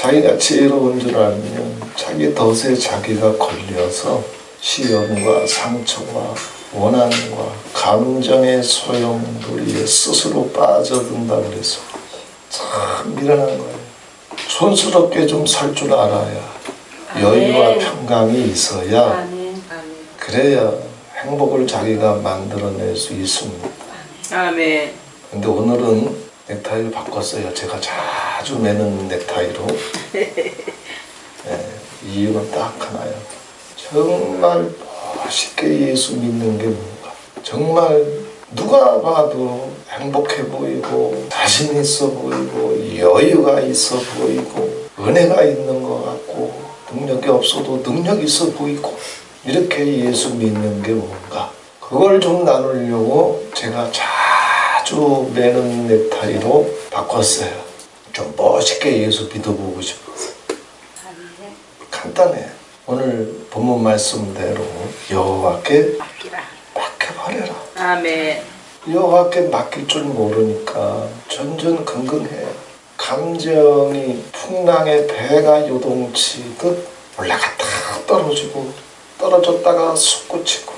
자기가 지혜로운 줄 알면 자기 덫에 자기가 걸려서 시련과 상처와 원한과 감정의 소용돌이에 스스로 빠져든다 그래서 참 미련한 거예요. 촌스럽게 좀 살 줄 알아야 여유와 평강이 있어야 그래야 행복을 자기가 만들어낼 수 있습니다. 아멘. 근데 오늘은 넥타이를 바꿨어요. 제가 자주 매는 넥타이로. 이유는 딱 하나요. 정말 멋있게 예수 믿는 게 뭔가. 정말 누가 봐도 행복해 보이고 자신 있어 보이고 여유가 있어 보이고 은혜가 있는 것 같고 능력이 없어도 능력 있어 보이고 이렇게 예수 믿는 게 뭔가. 그걸 좀 나누려고 제가 자주 매는 넥타이로 바꿨어요. 좀 멋있게 예수 믿어보고 싶어서. 간단해. 오늘 본문 말씀대로 여호와께 맡겨버려라. 아멘. 여호와께 맡길 줄 모르니까 전전긍긍해. 감정이 풍랑에 배가 요동치듯 올라갔다 떨어지고 떨어졌다가 솟구치고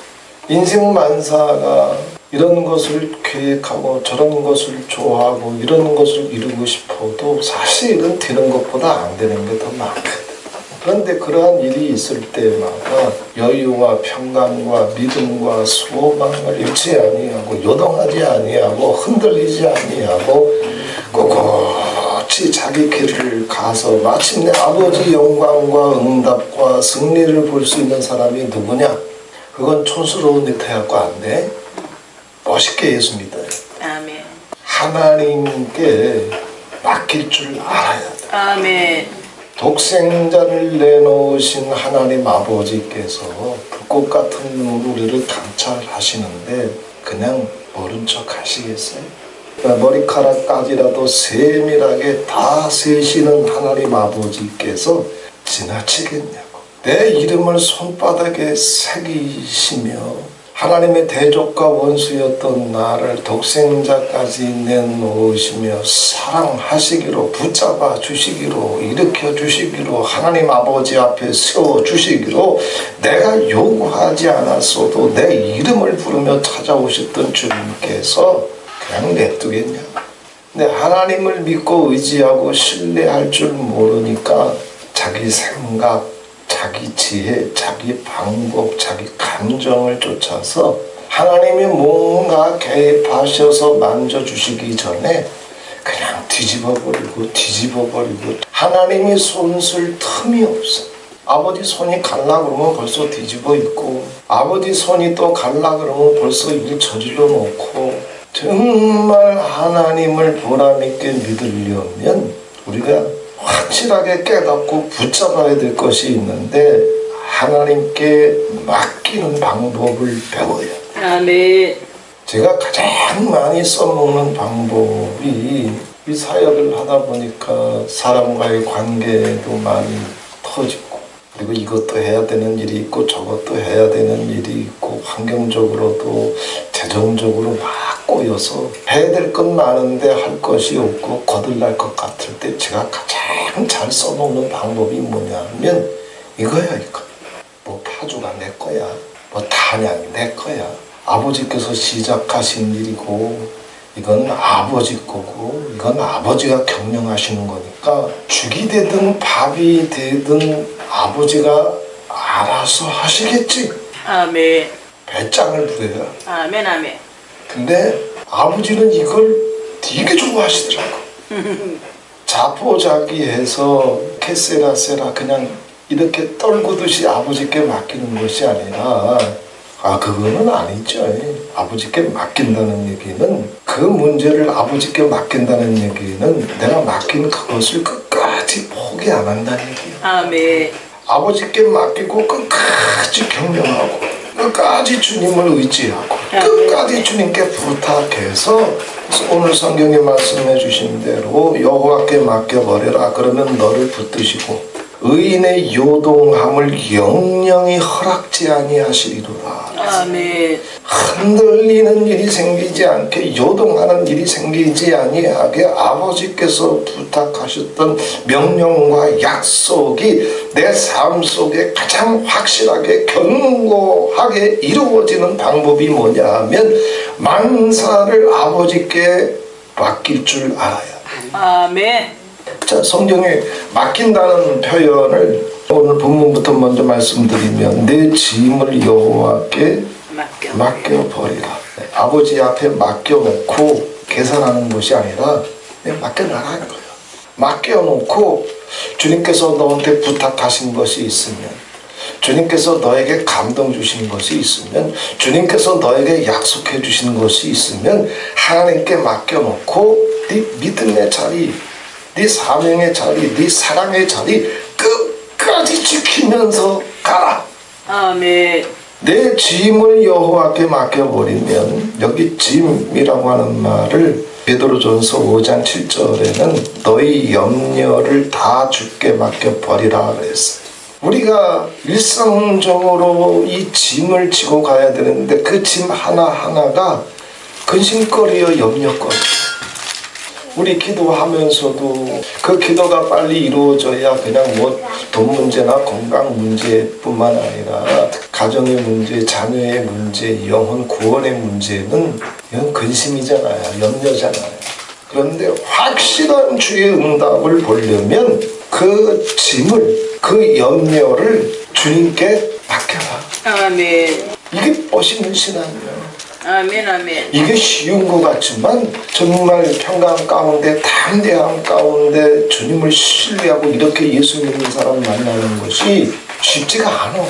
인생 만사가 이런 것을 계획하고 저런 것을 좋아하고 이런 것을 이루고 싶어도 사실은 되는 것보다 안 되는 게 더 많거든. 그런데 그러한 일이 있을 때마다 여유와 평강과 믿음과 소망을 잃지 아니하고 요동하지 아니하고 흔들리지 아니하고 꼿꼿이 자기 길을 가서 마침내 아버지 영광과 응답과 승리를 볼 수 있는 사람이 누구냐? 그건 촌스러운 넥타이 갖고 안 돼. 멋있게 예수 믿어요. 아멘. 하나님께 맡길 줄 알아야 돼. 아멘. 독생자를 내놓으신 하나님 아버지께서 불꽃 같은 우리를 감찰하시는데 그냥 모른 척 하시겠어요? 머리카락까지라도 세밀하게 다 세시는 하나님 아버지께서 지나치겠냐고. 내 이름을 손바닥에 새기시며 하나님의 대적과 원수였던 나를 독생자까지 내놓으시며 사랑하시기로 붙잡아 주시기로 일으켜 주시기로 하나님 아버지 앞에 세워 주시기로 내가 요구하지 않았어도 내 이름을 부르며 찾아오셨던 주님께서 그냥 냅두겠냐고. 근데 하나님을 믿고 의지하고 신뢰할 줄 모르니까 자기 생각, 자기 지혜, 자기 방법, 자기 감정을 쫓아서 하나님이 뭔가 개입하셔서 만져주시기 전에 그냥 뒤집어버리고 하나님이 손 쓸 틈이 없어. 아버지 손이 갈라 그러면 벌써 뒤집어 있고 아버지 손이 또 갈라 그러면 벌써 일 저질러 놓고 정말 하나님을 보람있게 믿으려면 우리가 확실하게 깨닫고 붙잡아야 될 것이 있는데 하나님께 맡기는 방법을 배워요. 아멘. 제가 가장 많이 써먹는 방법이 이 사역을 하다 보니까 사람과의 관계도 많이 터지고 그리고 이것도 해야 되는 일이 있고 저것도 해야 되는 일이 있고 환경적으로도 재정적으로 막 꼬여서 해야 될 건 많은데 할 것이 없고 거들날 것 같을 때 제가 가장 잘 써먹는 방법이 뭐냐면 이거야 이거. 뭐 파주가 내 거야. 뭐 단양이 내 거야. 아버지께서 시작하신 일이고 이건 아버지 거고 이건 아버지가 경영하시는 거니까 죽이 되든 밥이 되든 아버지가 알아서 하시겠지. 아멘. 배짱을 부려요. 아멘. 아멘. 근데 아버지는 이걸 되게 좋아하시더라고. 자포자기해서 캐세라세라 그냥 이렇게 떨구듯이 아버지께 맡기는 것이 아니라 그거는 아니죠. 아버지께 맡긴다는 얘기는 그 문제를 아버지께 맡긴다는 얘기는 내가 맡긴 그것을 끝까지 포기 안 한다는 얘기예요. 아멘. 아버지께 맡기고 끝까지 경영하고 끝까지 주님을 의지하고 끝까지 주님께 부탁해서 오늘 성경에 말씀해 주신 대로 여호와께 맡겨버려라. 그러면 너를 붙드시고 의인의 요동함을 영영히 허락지 아니하시리로다. 아멘. 흔들리는 일이 생기지 않게 요동하는 일이 생기지 아니하게 아버지께서 부탁하셨던 명령과 약속이 내 삶 속에 가장 확실하게 견고하게 이루어지는 방법이 뭐냐 하면 만사를 아버지께 맡길 줄 알아야. 아멘. 자, 성경에 맡긴다는 표현을 오늘 본문부터 먼저 말씀드리면 내 짐을 여호와께 맡겨버리라. 아버지 앞에 맡겨놓고 계산하는 것이 아니라 그냥 맡겨놔라는 거예요. 맡겨놓고 주님께서 너한테 부탁하신 것이 있으면, 주님께서 너에게 감동 주신 것이 있으면, 주님께서 너에게 약속해 주신 것이 있으면 하나님께 맡겨놓고 네 믿음의 자리, 네 사명의 자리, 네 사랑의 자리 끝까지 지키면서 가라. 아멘. 내 짐을 여호와께 맡겨버리면, 여기 짐이라고 하는 말을 베드로전서 5장 7절에는 너희 염려를 다 주께 맡겨버리라 그랬어요. 우리가 일상적으로 이 짐을 지고 가야 되는데 그 짐 하나하나가 근심거리여 염려거리. 우리 기도하면서도 그 기도가 빨리 이루어져야 그냥 뭐 돈 문제나 건강 문제뿐만 아니라 가정의 문제, 자녀의 문제, 영혼 구원의 문제는 이건 근심이잖아요. 염려잖아요. 그런데 확실한 주의 응답을 보려면 그 짐을, 그 염려를 주님께 맡겨라. 아멘. 이게 멋있는 신앙이에요. 아멘. 아멘. 이게 쉬운 것 같지만 정말 평강 가운데, 담대함 가운데 주님을 신뢰하고 이렇게 예수 믿는 사람 만나는 것이 쉽지가 않아.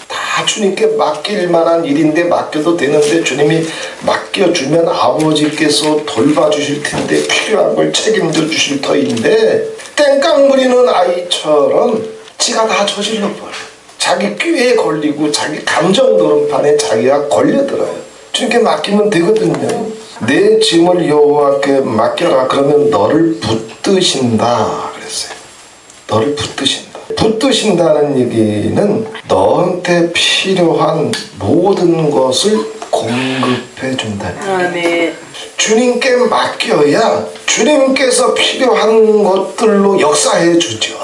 다 주님께 맡길 만한 일인데 맡겨도 되는데 주님이 맡겨주면 아버지께서 돌봐주실 텐데 필요한 걸 책임져 주실 터인데 땡깡 부리는 아이처럼 지가 다 저질러 버려. 자기 꾀에 걸리고 자기 감정 노름판에 자기가 걸려들어요. 주님께 맡기면 되거든요. 내 짐을 여호와께 맡겨라. 그러면 너를 붙드신다 그랬어요. 너를 붙드신다. 붙드신다는 얘기는 너한테 필요한 모든 것을 공급해 준다는 얘기예요. 아멘. 주님께 맡겨야 주님께서 필요한 것들로 역사해 주죠.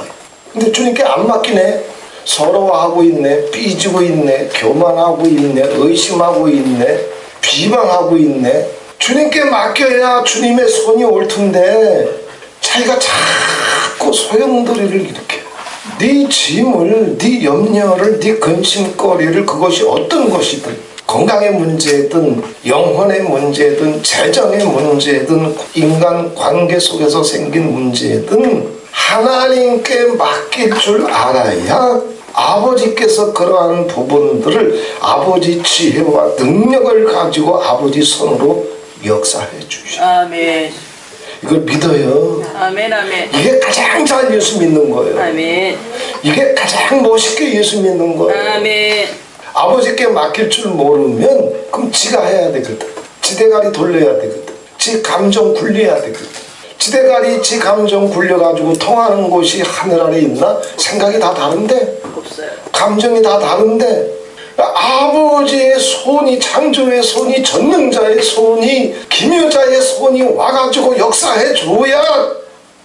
근데 주님께 안 맡기네. 서러워하고 있네. 삐지고 있네. 교만하고 있네. 의심하고 있네. 비방하고 있네. 주님께 맡겨야 주님의 손이 올 텐데 자기가 자꾸 소용돌이를 일으켜. 네 짐을, 네 염려를, 네 근심거리를 그것이 어떤 것이든 건강의 문제든 영혼의 문제든 재정의 문제든 인간 관계 속에서 생긴 문제든 하나님께 맡길 줄 알아야 아버지께서 그러한 부분들을 아버지 지혜와 능력을 가지고 아버지 손으로 역사해 주셔. 아멘. 이걸 믿어요. 아멘. 아멘. 이게 가장 잘 예수 믿는 거예요. 아멘. 이게 가장 멋있게 예수 믿는 거예요. 아멘. 아버지께 맡길 줄 모르면 그럼 지가 해야 되거든. 지대가리 돌려야 되거든. 지 감정 굴려야 되거든. 지대가리 지 감정 굴려가지고 통하는 곳이 하늘 아래 있나? 생각이 다 다른데, 없어요. 감정이 다 다른데, 아버지의 손이, 창조의 손이, 전능자의 손이, 기묘자의 손이 와가지고 역사해 줘야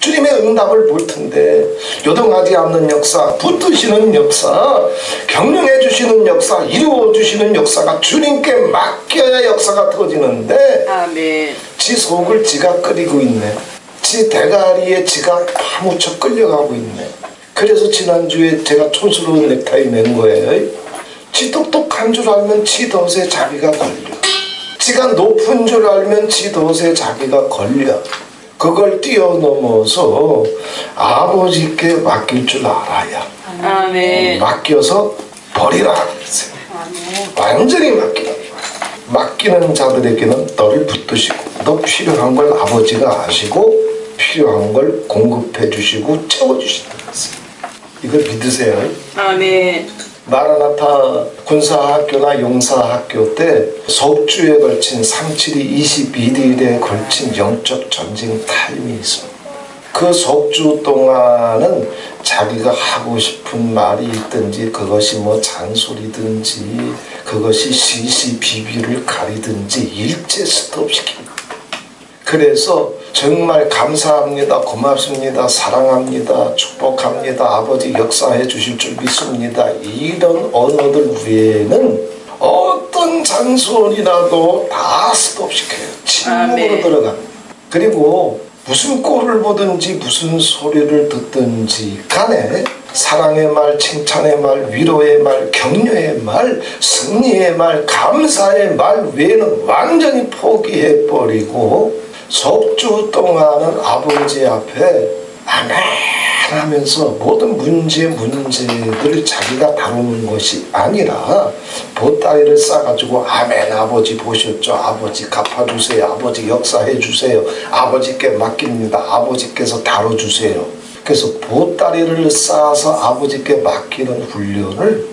주님의 응답을 볼 텐데, 요동하지 않는 역사, 붙드시는 역사, 경영해 주시는 역사, 이루어 주시는 역사가 주님께 맡겨야 역사가 터지는데, 아멘. 지 속을 지가 끓이고 있네. 지 대가리에 지가 파묻혀 끌려가고 있네. 그래서 지난주에 제가 촌스러운 넥타이 맨 거예요. 지 똑똑한 줄 알면 지 덫에 자기가 걸려. 지가 높은 줄 알면 지 덫에 자기가 걸려. 그걸 뛰어넘어서 아버지께 맡길 줄 알아야. 아멘. 맡겨서 버리라 그랬어요. 완전히 맡기라. 맡기는 자들에게는 너를 붙드시고 너 필요한 걸 아버지가 아시고 필요한 걸 공급해 주시고 채워주신다. 이걸 믿으세요. 아멘. 마라나타 군사학교나 용사학교 때 석주에 걸친 372 21일에 걸친 영적 전쟁 타임이 있습니다. 그 석주 동안은 자기가 하고 싶은 말이 있든지 그것이 뭐 잔소리든지 그것이 시시비비를 가리든지 일제 스톱시킵니다. 그래서 정말 감사합니다. 고맙습니다. 사랑합니다. 축복합니다. 아버지 역사해 주실 줄 믿습니다. 이런 언어들 외에는 어떤 잔소리라도 다 스톱시켜요. 침묵으로 아멘. 들어갑니다. 그리고 무슨 꼴을 보든지 무슨 소리를 듣든지 간에 사랑의 말, 칭찬의 말, 위로의 말, 격려의 말, 승리의 말, 감사의 말 외에는 완전히 포기해버리고 석주 동안은 아버지 앞에 아멘 하면서 모든 문제들을 자기가 다루는 것이 아니라 보따리를 싸가지고 아멘 아버지 보셨죠? 아버지 갚아주세요. 아버지 역사해 주세요. 아버지께 맡깁니다. 아버지께서 다뤄주세요. 그래서 보따리를 싸서 아버지께 맡기는 훈련을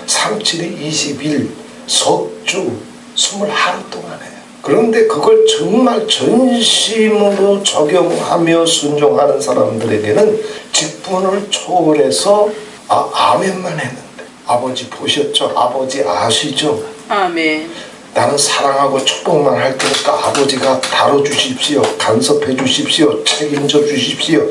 37일 20일 석주 20하루 동안 해요. 그런데 그걸 정말 전심으로 적용하며 순종하는 사람들에게는 직분을 초월해서 아멘만 했는데 아버지 보셨죠? 아버지 아시죠? 아멘. 나는 사랑하고 축복만 할 테니까 아버지가 다뤄주십시오. 간섭해 주십시오. 책임져 주십시오.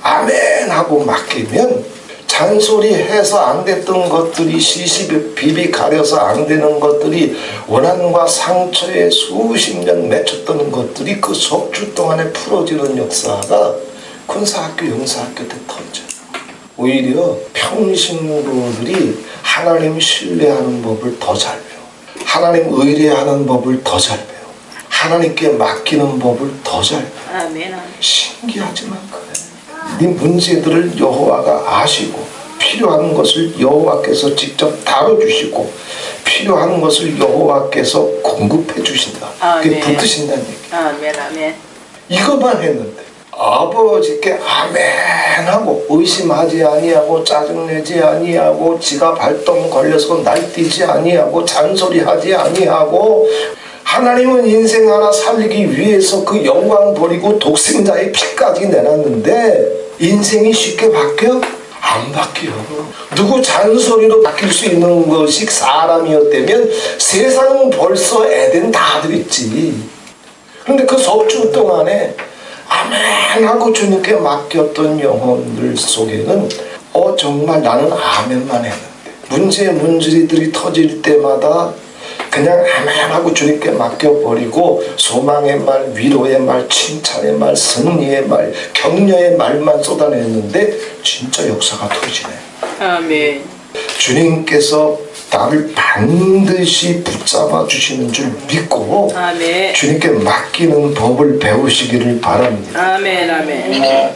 아멘 하고 맡기면 잔소리해서 안 됐던 것들이 시시비비 가려서 안 되는 것들이 원한과 상처에 수십 년 맺혔던 것들이 그 석주 동안에 풀어지는 역사가 군사학교 영사학교 때 터져요. 오히려 평신도들이 하나님 신뢰하는 법을 더 잘 배워. 하나님 의뢰하는 법을 더 잘 배워. 하나님께 맡기는 법을 더 잘 배워. 아멘. 아멘. 신기하지만 그래. 네 문제들을 여호와가 아시고 필요한 것을 여호와께서 직접 다뤄주시고 필요한 것을 여호와께서 공급해 주신다. 그게 아멘. 붙드신다는 얘기. 아멘. 아멘. 이것만 했는데 아버지께 아멘하고 의심하지 아니하고 짜증내지 아니하고 지가 발동 걸려서 날뛰지 아니하고 잔소리하지 아니하고 하나님은 인생 하나 살리기 위해서 그 영광 버리고 독생자의 피까지 내놨는데 인생이 쉽게 바뀌어? 안 바뀌어. 누구 잔소리로 바뀔 수 있는 것이 사람이었다면 세상은 벌써 에덴 다 들있지. 그런데 그 석주 동안에 아멘 하고 주님께 맡겼던 영혼들 속에는 정말 나는 아멘만 했는데 문제들이 터질 때마다 그냥 아멘하고 주님께 맡겨버리고 소망의 말, 위로의 말, 칭찬의 말, 승리의 말, 격려의 말만 쏟아냈는데 진짜 역사가 터지네. 아멘. 주님께서 나를 반드시 붙잡아 주시는 줄 믿고 아멘. 주님께 맡기는 법을 배우시기를 바랍니다. 아멘. 아멘.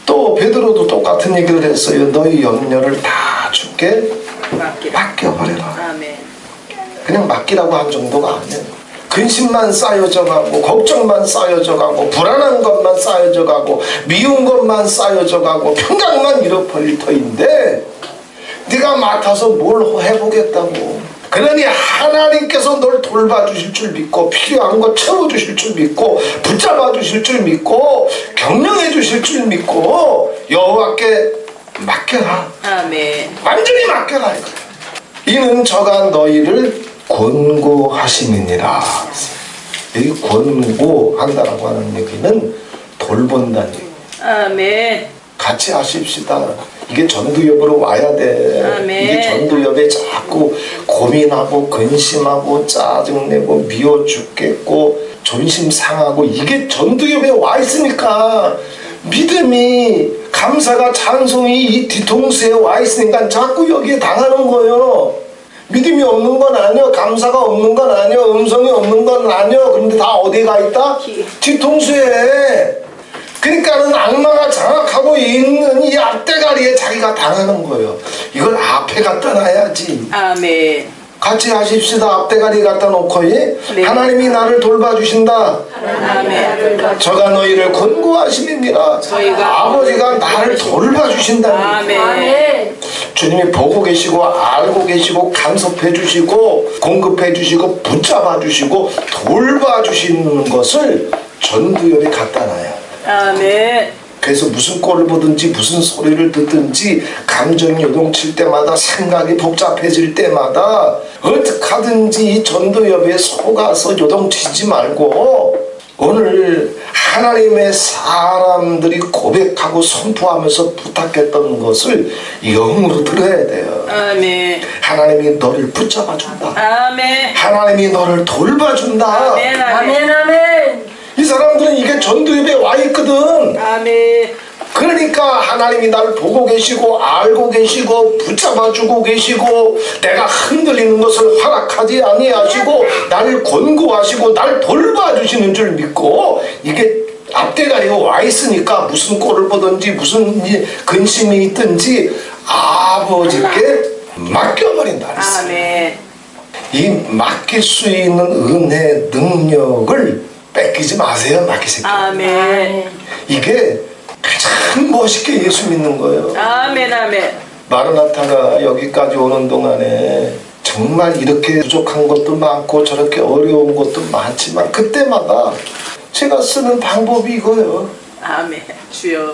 또 베드로도 똑같은 얘기를 했어요. 너희 염려를 다 주께 맡겨버려라. 아멘. 그냥 맡기라고 한 정도가 아니에요. 근심만 쌓여져 가고 걱정만 쌓여져 가고 불안한 것만 쌓여져 가고 미운 것만 쌓여져 가고 평강만 잃어버릴 터인데 네가 맡아서 뭘 해보겠다고. 그러니 하나님께서 널 돌봐주실 줄 믿고 필요한 거 채워주실 줄 믿고 붙잡아 주실 줄 믿고 격려해 주실 줄 믿고 여호와께 맡겨라. 아멘. 완전히 맡겨라. 이는 저가 너희를 권고하심이니라. 여기 권고한다라고 하는 얘기는 돌본다는 얘기. 아멘. 같이 하십시다. 이게 전두엽으로 와야 돼. 아멘. 이게 전두엽에 자꾸 고민하고 근심하고 짜증내고 미워 죽겠고 존심 상하고 이게 전두엽에 와 있으니까 믿음이 감사가 찬송이 이 뒤통수에 와 있으니까 자꾸 여기에 당하는 거예요. 믿음이 없는 건 아니요. 감사가 없는 건 아니요. 음성이 없는 건 아니요. 그런데 다 어디에 가 있다? 뒤통수에. 그러니까는 악마가 장악하고 있는 이 앞대가리에 자기가 당하는 거예요. 이걸 앞에 갖다 놔야지. 아멘. 같이 하십시다. 앞대가리 갖다 놓고 네. 하나님이 나를 돌봐주신다. 아멘. 저가 너희를 권고하심이니라. 아버지가 나를 돌봐주신다. 아멘. 주님이 보고 계시고 알고 계시고 간섭해 주시고 공급해 주시고 붙잡아 주시고 돌봐 주시는 것을 전두엽에 갖다 놔요. 아멘. 그래서 무슨 꼴을 보든지 무슨 소리를 듣든지 감정이 요동칠 때마다 생각이 복잡해질 때마다 어떻게 하든지 이 전도협에 속아서 요동치지 말고 오늘 하나님의 사람들이 고백하고 선포하면서 부탁했던 것을 영으로 들어야 돼요. 아멘. 하나님이 너를 붙잡아준다. 아멘. 하나님이 너를 돌봐준다. 아멘. 아멘 아멘. 이 사람들은 이게 전도협에 와 있거든. 아멘. 그러니까 하나님이 나를 보고 계시고 알고 계시고 붙잡아주고 계시고 내가 흔들리는 것을 허락하지 아니하시고 나를 권고하시고 날 돌봐주시는 줄 믿고 이게 앞대가리에 와 있으니까 무슨 꼴을 보든지 무슨 근심이 있든지 아버지께 맡겨버린다 그랬어요. 아멘. 이 맡길 수 있는 은혜 능력을 뺏기지 마세요. 맡기세요. 아멘. 이게 가장 멋있게 예수 믿는 거예요. 아멘. 아멘. 마르나타가 여기까지 오는 동안에 정말 이렇게 부족한 것도 많고 저렇게 어려운 것도 많지만 그때마다 제가 쓰는 방법이 이거예요. 아멘. 주여.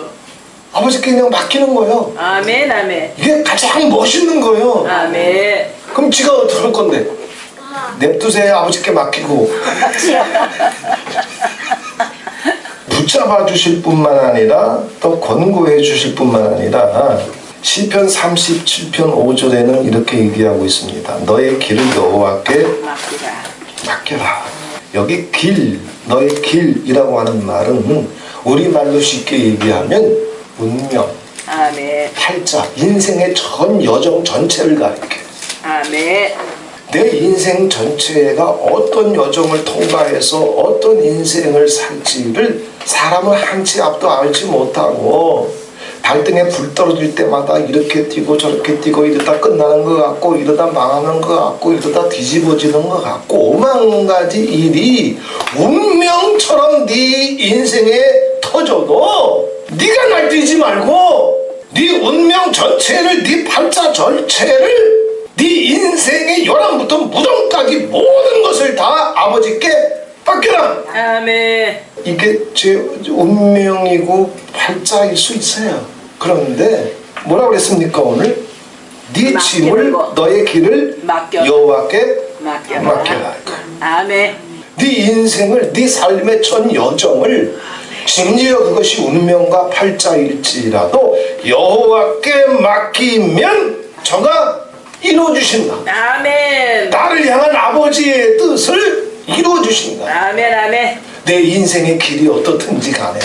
아버지께 그냥 맡기는 거예요. 아멘. 아멘. 이게 가장 멋있는 거예요. 아멘. 그럼 지가 어떻게 할 건데? 냅두세요. 아버지께 맡기고 붙잡아 주실 뿐만 아니라 또 권고해 주실 뿐만 아니라 시편 37편 5절에는 이렇게 얘기하고 있습니다. 너의 길을 여호와께 맡기라. 맡겨라. 여기 길, 너의 길이라고 하는 말은 우리말로 쉽게 얘기하면 운명, 아멘. 팔자, 인생의 전 여정 전체를 가리켜요. 아멘. 내 인생 전체가 어떤 여정을 통과해서 어떤 인생을 살지를 사람은 한치 앞도 알지 못하고 발등에 불 떨어질 때마다 이렇게 뛰고 저렇게 뛰고 이러다 끝나는 것 같고 이러다 망하는 것 같고 이러다 뒤집어지는 것 같고 오만 가지 일이 운명처럼 네 인생에 터져도 네가 날뛰지 말고 네 운명 전체를 네 팔자 전체를 네 인생의 요람부터 무덤까지 모든 것을 다 아버지께 맡겨라. 아멘. 이게 제 운명이고 팔자일 수 있어요. 그런데 뭐라고 그랬습니까 오늘? 네 짐을 거. 너의 길을 맡겨. 여호와께 맡겨라. 맡겨라. 아멘. 네 인생을 네 삶의 전 여정을 심지어 그것이 운명과 팔자일지라도 여호와께 맡기면 저가 이루어주신다. 아멘. 나를 향한 아버지의 뜻을 이루어주신다. 아멘. 아멘. 내 인생의 길이 어떻든지 간에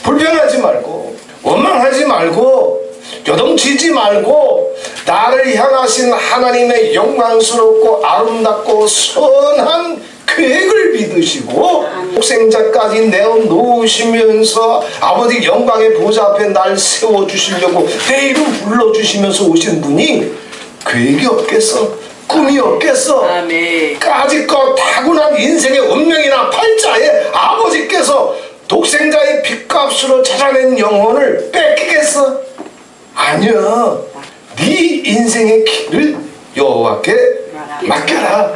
불평하지 말고 원망하지 말고 요동치지 말고 나를 향하신 하나님의 영광스럽고 아름답고 선한 계획을 믿으시고 독생자까지 내어놓으시면서 아버지 영광의 보좌 앞에 날 세워주시려고 내 이름 불러주시면서 오신 분이 계획이 없겠어? 꿈이 없겠어? 아멘. 까짓것 타고난 인생의 운명이나 팔자에 아버지께서 독생자의 핏값으로 찾아낸 영혼을 뺏기겠어? 아니야. 네 인생의 길을 여호와께 맡겨라.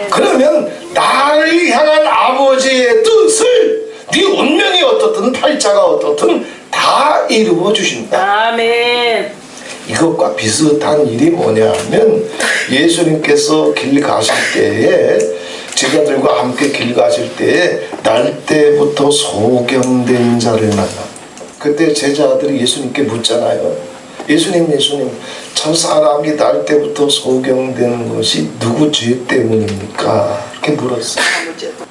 그러면 나를 향한 아버지의 뜻을 네 운명이 어떻든 팔자가 어떻든 다 이루어 주신다. 아멘. 이것과 비슷한 일이 뭐냐 하면 예수님께서 길 가실 때에 제자들과 함께 길 가실 때에 날 때부터 소경된 자를 만나. 그때 제자들이 예수님께 묻잖아요. 예수님 저 사람이 날 때부터 소경되는 것이 누구 죄 때문입니까? 이렇게 물었어요.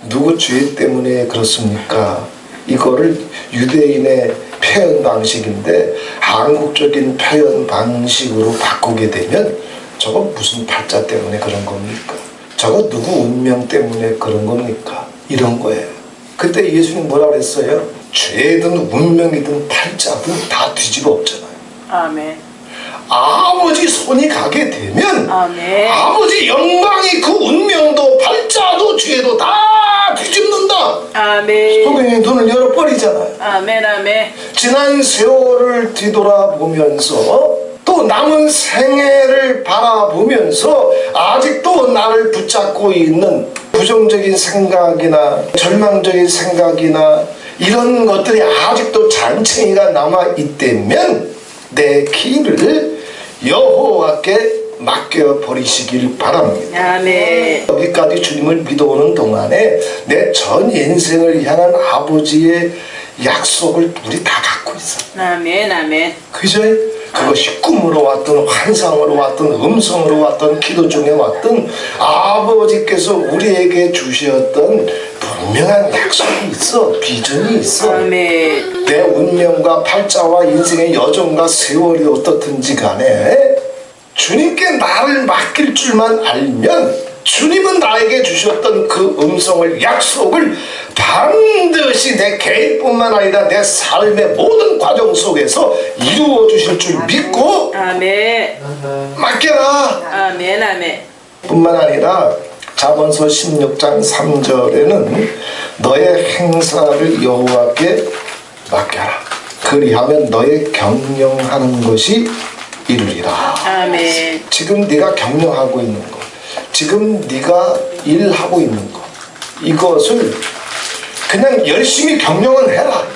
누구 죄 때문에 그렇습니까? 이거를 유대인의 표현 방식인데 한국적인 표현 방식으로 바꾸게 되면 저거 무슨 팔자 때문에 그런 겁니까? 저거 누구 운명 때문에 그런 겁니까? 이런 거예요. 그때 예수님 뭐라 그랬어요? 죄든 운명이든 팔자든 다 뒤집어 엎잖아요. 아멘. 아버지 손이 가게 되면 아멘. 아버지 영광이 그 운명도 팔자도 죄도 다 뒤집는다. 아멘. 소경이 눈을 열어버리잖아요. 아멘. 아멘. 지난 세월을 뒤돌아보면서 또 남은 생애를 바라보면서 아직도 나를 붙잡고 있는 부정적인 생각이나 절망적인 생각이나 이런 것들이 아직도 잔챙이가 남아있다면 내 길을 여호와께 맡겨버리시길 바랍니다. 아멘. 여기까지 주님을 믿어오는 동안에 내 전 인생을 향한 아버지의 약속을 우리 다 갖고 있어. 아멘. 아멘. 그죠? 그것이 꿈으로 왔든 환상으로 왔든 음성으로 왔든 기도 중에 왔든 아버지께서 우리에게 주셨던 분명한 약속이 있어. 비전이 있어. 아멘. 내 운명과 팔자와 인생의 여정과 세월이 어떻든지 간에 주님께 나를 맡길 줄만 알면 주님은 나에게 주셨던 그 음성을 약속을 반드시 내 개인뿐만 아니라 내 삶의 모든 과정 속에서 이루어 주실 줄 믿고 아멘. 맡겨라. 아멘. 아멘. 뿐만 아니라 잠언서 16장 3절에는 너의 행사를 여호와께 맡겨라. 그리하면 너의 경영하는 것이 이루리라. 아멘. 지금 네가 경영하고 있는 것, 지금 네가 일하고 있는 것, 이것을 그냥 열심히 경영은 해라.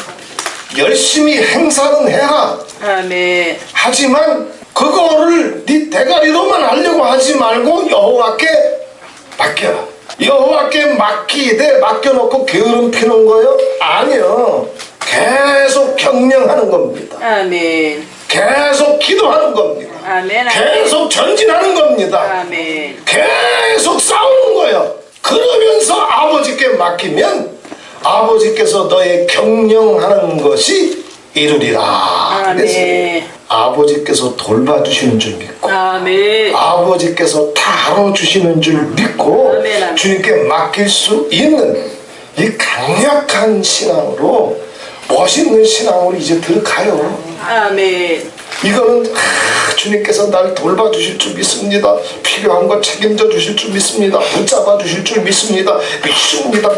열심히 행사는 해라. 아멘. 하지만 그거를 네 대가리로만 하려고 하지 말고 여호와께 맡겨라. 여호와께 맡기되 맡겨놓고 게으름 피는 거요? 아니요. 계속 경영하는 겁니다. 아멘. 계속 기도하는 겁니다. 아멘. 계속 전진하는 겁니다. 아멘. 계속 싸우는 거예요. 그러면서 아버지께 맡기면 아버지께서 너의 경영하는 것이 이루리라. 아멘. 아버지께서 돌봐주시는 줄 믿고 아멘. 아버지께서 다뤄주시는 줄 믿고 아멘, 아멘. 주님께 맡길 수 있는 이 강력한 신앙으로 멋있는 신앙으로 이제 들어가요. 아멘. 이거는 주님께서 날 돌봐주실 줄 믿습니다. 필요한 거 책임져 주실 줄 믿습니다. 붙잡아 주실 줄 믿습니다.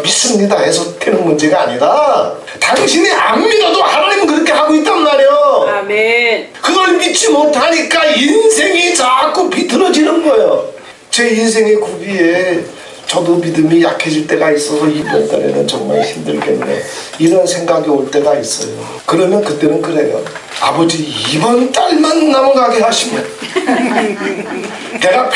믿습니다 해서 되는 문제가 아니라 당신이 안 믿어도 하나님은 그렇게 하고 있단 말이에요. 아멘. 그걸 믿지 못하니까 인생이 자꾸 비틀어지는 거예요. 제 인생의 구비에 저도 믿음이 약해질 때가 있어서 이번 달에는 정말 힘들겠네 이런 생각이 올 때가 있어요. 그러면 그때는 그래요. 아버지 이번 달만 넘어가게 하시면 내가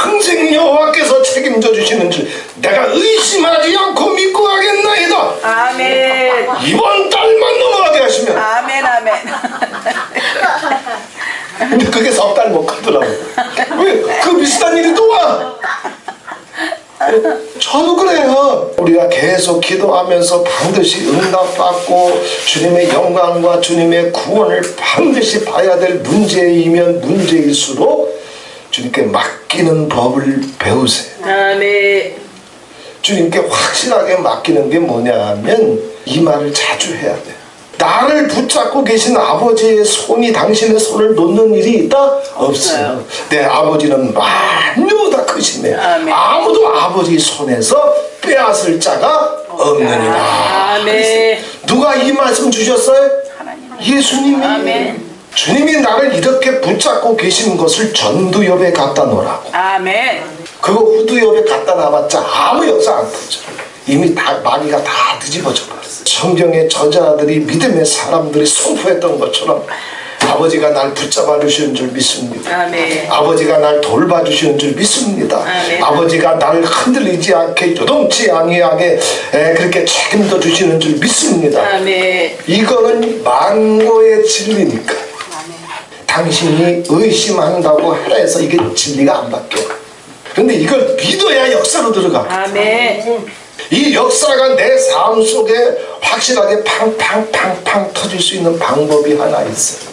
평생 여호와께서 책임져 주시는 줄 내가 의심하지 않고 믿고 가겠나이다. 아멘. 이번 달만 넘어가게 하시면. 아멘. 아멘. 근데 그게 석 달 못 가더라고. 왜? 그 비슷한 일이 또 와. 저도 그래요. 우리가 계속 기도하면서 반드시 응답받고 주님의 영광과 주님의 구원을 반드시 봐야 될 문제이면 문제일수록 주님께 맡기는 법을 배우세요. 아멘. 주님께 확실하게 맡기는 게 뭐냐면 이 말을 자주 해야 돼요. 나를 붙잡고 계신 아버지의 손이 당신의 손을 놓는 일이 있다? 없어요. 내 아버지는 만유보다 크시네. 아멘. 아무도 아버지 손에서 빼앗을 자가 없느니라. 아멘. 누가 이 말씀 주셨어요? 예수님이. 아멘. 주님이 나를 이렇게 붙잡고 계신 것을 전두엽에 갖다 놓으라고. 아멘. 그거 후두엽에 갖다 놔봤자 아무 역사 안 터져. 이미 다 마귀가 다 뒤집어져 버렸어. 성경의 저자들이 믿음의 사람들이 선포했던 것처럼 아버지가 날 붙잡아 주시는 줄 믿습니다. 아멘. 아버지가 날 돌봐주시는 줄 믿습니다. 아멘. 아버지가 나를 흔들리지 않게 요동치 아니하게 그렇게 책임져 주시는 줄 믿습니다. 아멘. 이거는 만고의 진리니까 당신이 의심한다고 해서 이게 진리가 안 바뀌어요. 근데 이걸 믿어야 역사로 들어가. 아멘. 이 역사가 내 삶 속에 확실하게 팡팡팡팡 터질 수 있는 방법이 하나 있어요.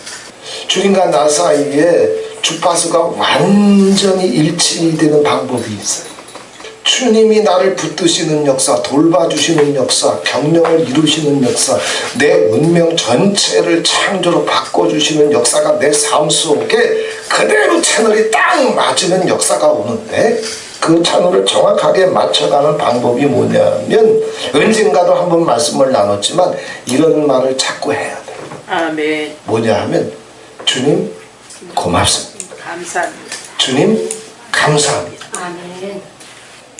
주님과 나 사이에 주파수가 완전히 일치되는 방법이 있어요. 주님이 나를 붙드시는 역사, 돌봐주시는 역사, 경영을 이루시는 역사, 내 운명 전체를 창조로 바꿔주시는 역사가 내 삶 속에 그대로 채널이 딱 맞으면 역사가 오는데 그 채널을 정확하게 맞춰가는 방법이 뭐냐면 언젠가도 한번 말씀을 나눴지만 이런 말을 자꾸 해야 돼요. 아멘. 뭐냐 하면 주님 고맙습니다. 감사합니다. 주님 감사합니다. 아멘.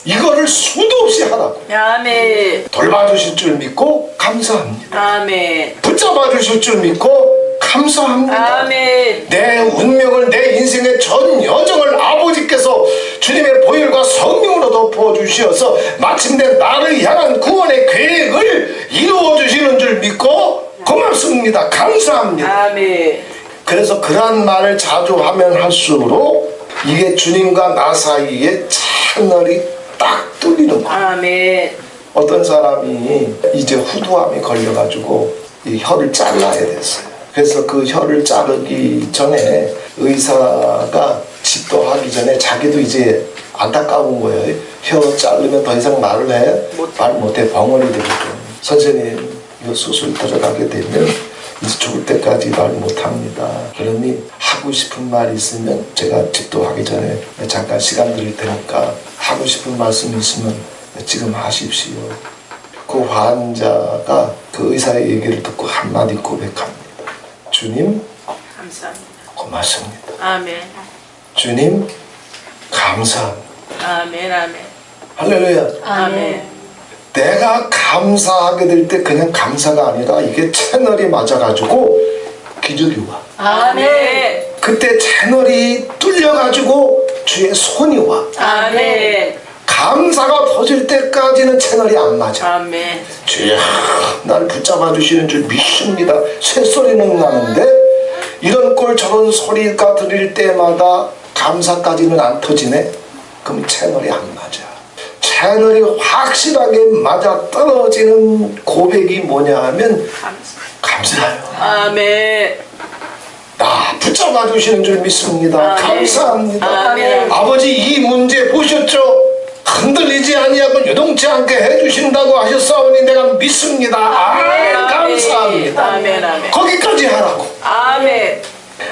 이거를 수도 없이 하라고. 아멘. 돌봐주실 줄 믿고 감사합니다. 아멘. 붙잡아주실 줄 믿고 감사합니다. 아멘. 내 운명을, 내 인생의 전 여정을 아버지께서 주님의 보혈과 성령으로 덮어주시어서 마침내 나를 향한 구원의 계획을 이루어주시는 줄 믿고 고맙습니다. 감사합니다. 아멘. 그래서 그러한 말을 자주 하면 할수록 이게 주님과 나 사이에 채널이 딱 뚫리는 거예요. 아멘. 어떤 사람이 이제 후두암이 걸려가지고 이 혀를 잘라야 됐어요. 그래서 그 혀를 자르기 전에 의사가 집도하기 전에 자기도 이제 안타까운 거예요. 혀 자르면 더 이상 말을 해? 말 못해. 벙어리 되거든. 선생님 이거 수술 들어가게 되면 이제 죽을 때까지 말 못합니다. 그러니 하고 싶은 말 있으면 제가 집도하기 전에 잠깐 시간 드릴 테니까 하고 싶은 말씀 있으면 지금 하십시오. 그 환자가 그 의사의 얘기를 듣고 한마디 고백합니다. 주님 감사합니다. 고맙습니다. 아멘. 주님 감사합니다. 아멘. 아멘. 할렐루야. 아멘. 내가 감사하게 될 때 그냥 감사가 아니라 이게 채널이 맞아가지고 기적이 와. 아멘. 그때 채널이 뚫려가지고 주의 손이 와. 아멘. 감사가 터질 때까지는 채널이 안 맞아. 아멘. 주여 날 붙잡아 주시는 줄 믿습니다. 쇳소리는 나는데 이런 꼴 저런 소리가 들릴 때마다 감사까지는 안 터지네. 그럼 채널이 안 맞아. 채널이 확실하게 맞아 떨어지는 고백이 뭐냐 하면 감사해요. 아멘. 나 붙잡아 주시는 줄 믿습니다. 아멘. 감사합니다. 아멘. 아버지 이 문제 보셨죠? 흔들리지 아니하고 요동치 않게 해주신다고 하셨사오니 내가 믿습니다. 아멘. 감사합니다. 아멘. 아멘. 거기까지 하라고. 아멘.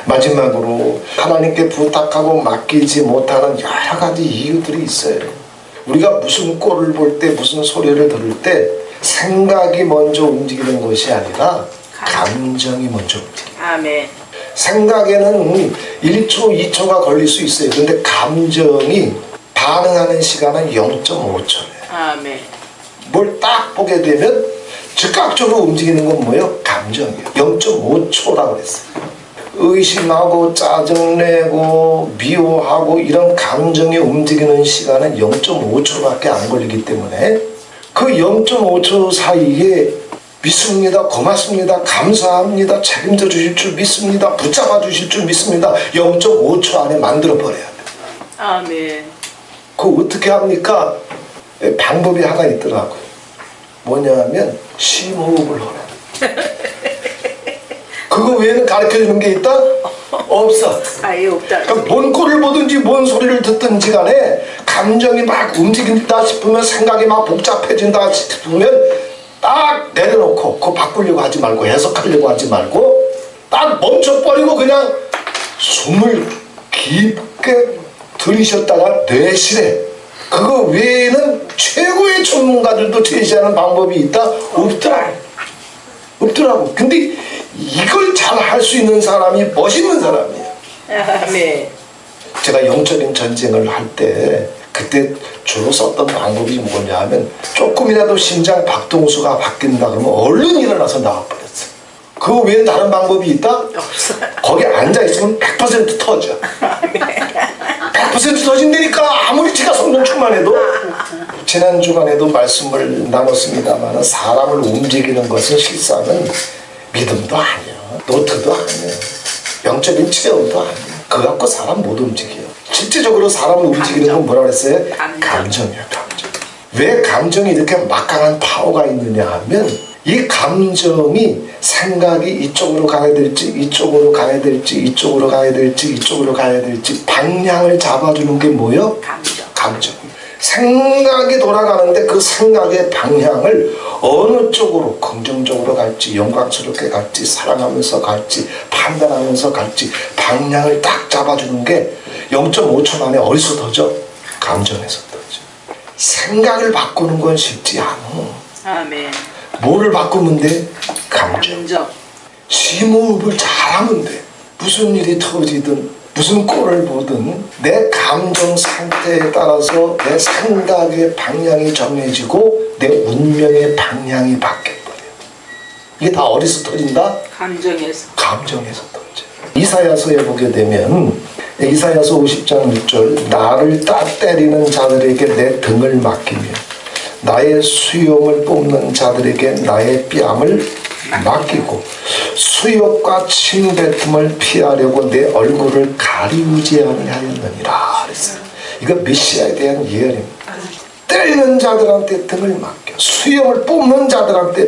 마지막으로 하나님께 부탁하고 맡기지 못하는 여러 가지 이유들이 있어요. 우리가 무슨 꼴을 볼 때 무슨 소리를 들을 때 생각이 먼저 움직이는 것이 아니라 감정이 먼저 움직여요. 아멘. 생각에는 1초, 2초가 걸릴 수 있어요. 근데 감정이 반응하는 시간은 0.5초예요. 아멘. 뭘 딱 보게 되면 즉각적으로 움직이는 건 뭐예요? 감정이에요. 0.5초라고 그랬어요. 의심하고 짜증내고 미워하고 이런 감정이 움직이는 시간은 0.5초밖에 안 걸리기 때문에 그 0.5초 사이에 믿습니다. 고맙습니다. 감사합니다. 책임져 주실 줄 믿습니다. 붙잡아 주실 줄 믿습니다. 0.5초 안에 만들어 버려야 돼요. 아멘. 그거 어떻게 합니까? 방법이 하나 있더라고요. 뭐냐면 심호흡을 하라. 그거 외에는 가르쳐주는 게 있다? 없어. 아예 없다. 그러니까 뭔 꼴을 보든지 뭔 소리를 듣든지 간에 감정이 막 움직인다 싶으면 생각이 막 복잡해진다 싶으면 딱 내려놓고 그거 바꾸려고 하지 말고 해석하려고 하지 말고 딱 멈춰버리고 그냥 숨을 깊게 들이셨다가 내쉬래. 그거 외에는 최고의 전문가들도 제시하는 방법이 있다? 없더라고. 근데 이걸 잘 할 수 있는 사람이 멋있는 사람이에요. 아멘. 제가 영적인 전쟁을 할 때 그때 주로 썼던 방법이 뭐냐 하면 조금이라도 심장 박동수가 바뀐다 그러면 얼른 일어나서 나와버렸어요. 그 외에 다른 방법이 있다? 없어요. 거기 앉아있으면 100% 터져. 100% 터진다니까 아무리 지가 성령 충만해도. 지난 주간에도 말씀을 나눴습니다만 사람을 움직이는 것은 실상은 믿음도 아니에요. 노트도 아니에요. 영적인 체험도 아니에요. 그거 갖고 사람 못 움직여요. 실제적으로 사람을 움직이는 건 뭐라 그랬어요? 감정이에요. 감정. 왜 감정이 이렇게 막강한 파워가 있느냐 하면 이 감정이 생각이 이쪽으로 가야 될지 이쪽으로 가야 될지 이쪽으로 가야 될지 이쪽으로 가야 될지 방향을 잡아주는 게 뭐예요? 감정. 생각이 돌아가는데 그 생각의 방향을 어느 쪽으로 긍정적으로 갈지 영광스럽게 갈지 사랑하면서 갈지 판단하면서 갈지 방향을 딱 잡아주는 게 0.5초 만에 어디서 터져? 감정에서 터져. 생각을 바꾸는 건 쉽지 않아. 아멘. 뭐를 바꾸면 돼? 감정. 감정. 심호흡을 잘하면 돼. 무슨 일이 터지든 무슨 꼴을 보든 내 감정 상태에 따라서 내 생각의 방향이 정해지고 내 운명의 방향이 바뀌어버려요. 이게 다 어디서 터진다? 감정에서 터져. 이사야서에 보게 되면 이사야서 50장 6절 나를 때리는 자들에게 내 등을 맡기며 나의 수염을 뽑는 자들에게 나의 뺨을 맡기고 수욕과 침뱉음을 피하려고 내 얼굴을 가리우지 아니하였느니라 그랬어요. 이거 메시아에 대한 예언입니다. 때리는 자들한테 등을 맡겨 수염을 뽑는 자들한테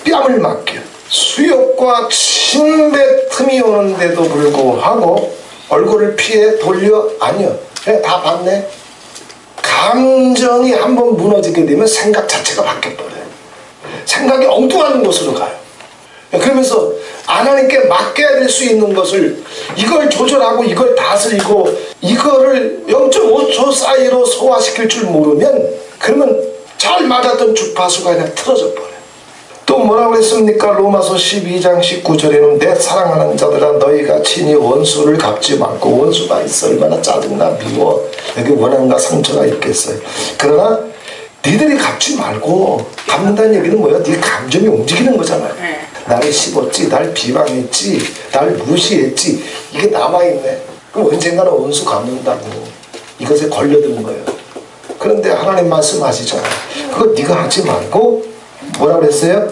뺨을 맡겨 수욕과 침뱉음이 오는데도 불구하고 얼굴을 피해 돌려 아니요. 다 봤네. 감정이 한번 무너지게 되면 생각 자체가 바뀌어버려요. 생각이 엉뚱한 곳으로 가요. 그러면서 하나님께 맡겨야 될 수 있는 것을 이걸 조절하고 이걸 다스리고 이거를 0.5초 사이로 소화시킬 줄 모르면 그러면 잘 맞았던 주파수가 그냥 틀어져 버려요. 또 뭐라고 했습니까? 로마서 12장 19절에는 내 사랑하는 자들아 너희가 친히 원수를 갚지 말고 원수가 있어 얼마나 짜증나 미워 여기 원한과 상처가 있겠어요. 그러나 니들이 갚지 말고 갚는다는 얘기는 뭐야? 네 감정이 움직이는 거잖아요. 나를 씹었지, 날 비방했지, 날 무시했지 이게 남아있네. 그럼 언젠가는 원수 갚는다고 이것에 걸려드는 거예요. 그런데 하나님 말씀하시잖아요. 그거 네가 하지 말고 뭐라 그랬어요?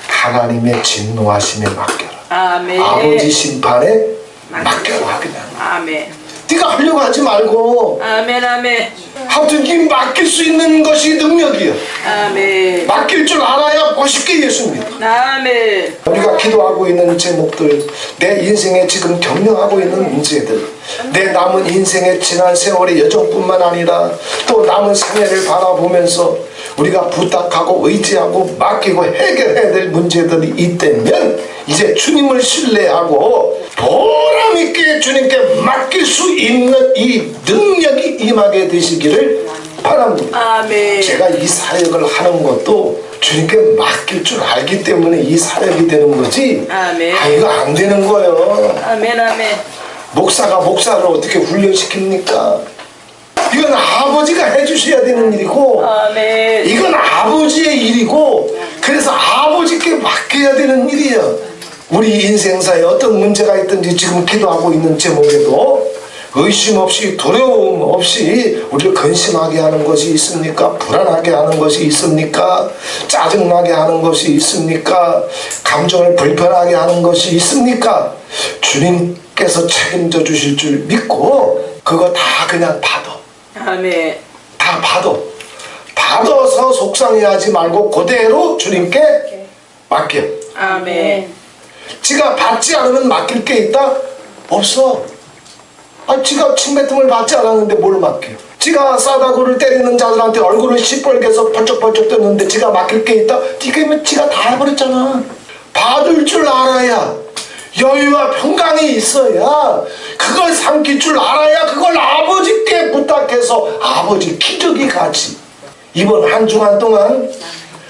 하나님의 진노하심에 맡겨라. 아멘. 아버지 심판에 맡겨라 그냥. 아멘. 네가 하려고 하지 말고. 아멘. 아멘. 하여튼 이 맡길 수 있는 것이 능력이야. 아멘. 맡길 줄 알아야 멋있게 예수 믿어. 아멘. 우리가 기도하고 있는 제목들, 내 인생에 지금 경영하고 있는 문제들, 내 남은 인생의 지난 세월의 여정뿐만 아니라 또 남은 생애를 바라보면서 우리가 부탁하고 의지하고 맡기고 해결해야 될 문제들이 있다면 이제 주님을 신뢰하고 보람있게 주님께 맡길 수 있는 이 능력이 임하게 되시기를 바랍니다. 아멘. 제가 이 사역을 하는 것도 주님께 맡길 줄 알기 때문에 이 사역이 되는 거지. 아멘. 이거 안 되는 거예요. 아멘. 아멘. 목사가 목사를 어떻게 훈련시킵니까? 이건 아버지가 해주셔야 되는 일이고 아멘. 이건 아버지의 일이고 그래서 아버지께 맡겨야 되는 일이에요. 우리 인생사에 어떤 문제가 있든지 지금 기도하고 있는 제목에도 의심 없이 두려움 없이 우리를 근심하게 하는 것이 있습니까? 불안하게 하는 것이 있습니까? 짜증나게 하는 것이 있습니까? 감정을 불편하게 하는 것이 있습니까? 주님께서 책임져 주실 줄 믿고 그거 다 그냥 받아. 아멘. 다 받아서 속상해하지 말고 그대로 주님께 맡겨. 아멘. 지가 받지 않으면 맡길 게 있다? 없어. 지가 침뱉음을 받지 않았는데 뭘 맡겨요? 지가 싸다구를 때리는 자들한테 얼굴을 시뻘개서 번쩍번쩍 떴는데 지가 맡길 게 있다? 이게 지가 다 해버렸잖아. 받을 줄 알아야 여유와 평강이 있어야 그걸 삼킬 줄 알아야 그걸 아버지께 부탁해서 아버지 기적이 가지. 이번 한 주간 동안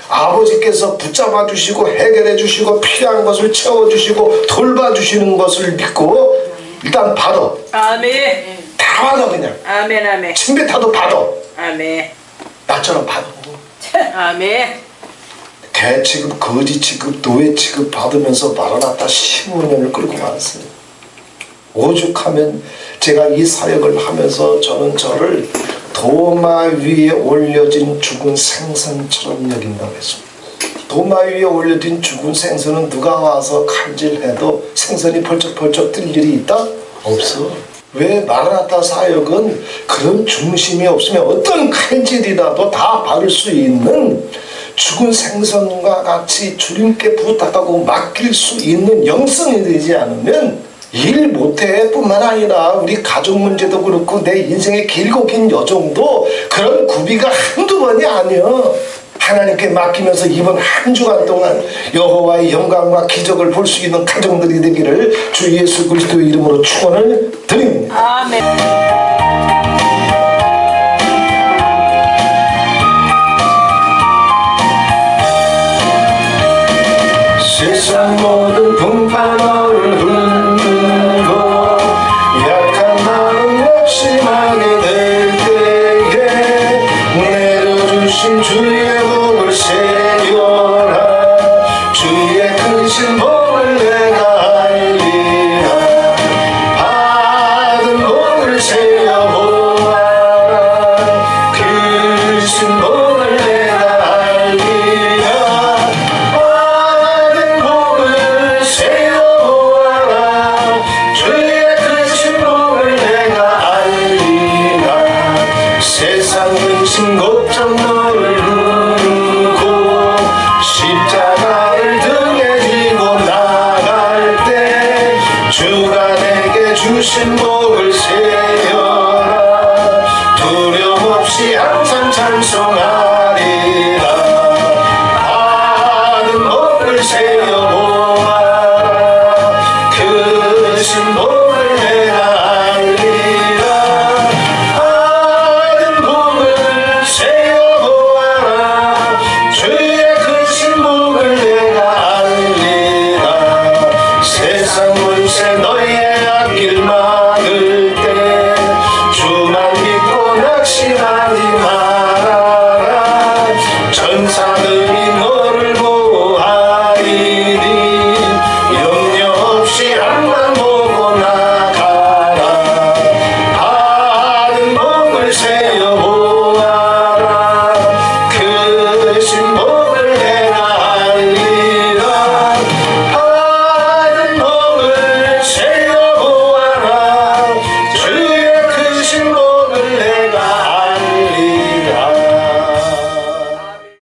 아버지께서 붙잡아 주시고 해결해 주시고 필요한 것을 채워 주시고 돌봐 주시는 것을 믿고 일단 받아. 아멘. 다 받아 그냥. 아멘. 아멘. 침뱉어도 받아. 아멘. 나처럼 받아. 아멘. 대취급, 거지 취급, 노예 취급 받으면서 마라나타 15년을 끌고 왔어요. 오죽하면 제가 이 사역을 하면서 저는 저를 도마 위에 올려진 죽은 생선처럼 여긴다고 했습니다. 도마 위에 올려진 죽은 생선은 누가 와서 칼질해도 생선이 펄쩍펄쩍 뜰 일이 있다? 없어. 왜 마라나타 사역은 그런 중심이 없으면 어떤 칼질이라도 다 받을 수 있는 죽은 생선과 같이 주님께 부탁하고 맡길 수 있는 영성이 되지 않으면 일 못해 뿐만 아니라 우리 가족 문제도 그렇고 내 인생의 길고 긴 여정도 그런 구비가 한두 번이 아니여. 하나님께 맡기면서 이번 한 주간 동안 여호와의 영광과 기적을 볼 수 있는 가정들이 되기를 주 예수 그리스도의 이름으로 축원을 드립니다. 아멘. 세상 모든 풍파를 흔들고 주신 복을 세어라 두려움 없이 항상 찬송하라